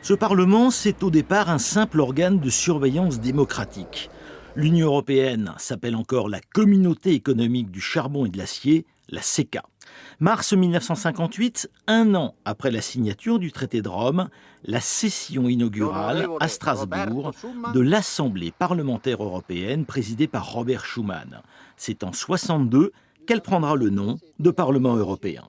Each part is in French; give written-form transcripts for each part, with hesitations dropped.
Ce Parlement, c'est au départ un simple organe de surveillance démocratique. L'Union européenne s'appelle encore la Communauté économique du charbon et de l'acier, la CECA. Mars 1958, un an après la signature du traité de Rome, la session inaugurale à Strasbourg de l'Assemblée parlementaire européenne présidée par Robert Schuman. C'est en 1962 qu'elle prendra le nom de Parlement européen.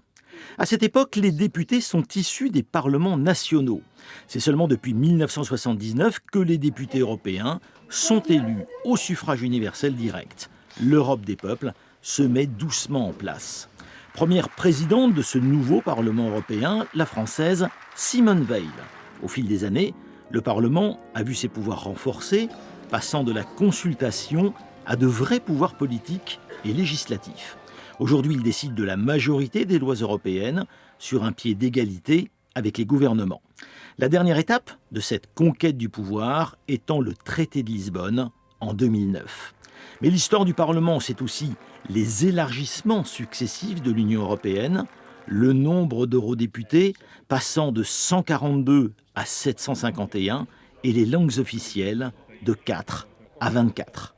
À cette époque, les députés sont issus des parlements nationaux. C'est seulement depuis 1979 que les députés européens sont élus au suffrage universel direct. L'Europe des peuples se met doucement en place. Première présidente de ce nouveau Parlement européen, la française Simone Veil. Au fil des années, le Parlement a vu ses pouvoirs renforcés, passant de la consultation à de vrais pouvoirs politiques et législatifs. Aujourd'hui, il décide de la majorité des lois européennes sur un pied d'égalité avec les gouvernements. La dernière étape de cette conquête du pouvoir étant le traité de Lisbonne en 2009. Mais l'histoire du Parlement, c'est aussi les élargissements successifs de l'Union européenne, le nombre d'eurodéputés passant de 142 à 751 et les langues officielles de 4 à 24.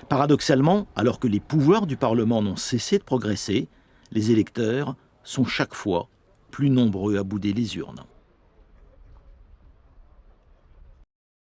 Paradoxalement, alors que les pouvoirs du Parlement n'ont cessé de progresser, les électeurs sont chaque fois plus nombreux à bouder les urnes.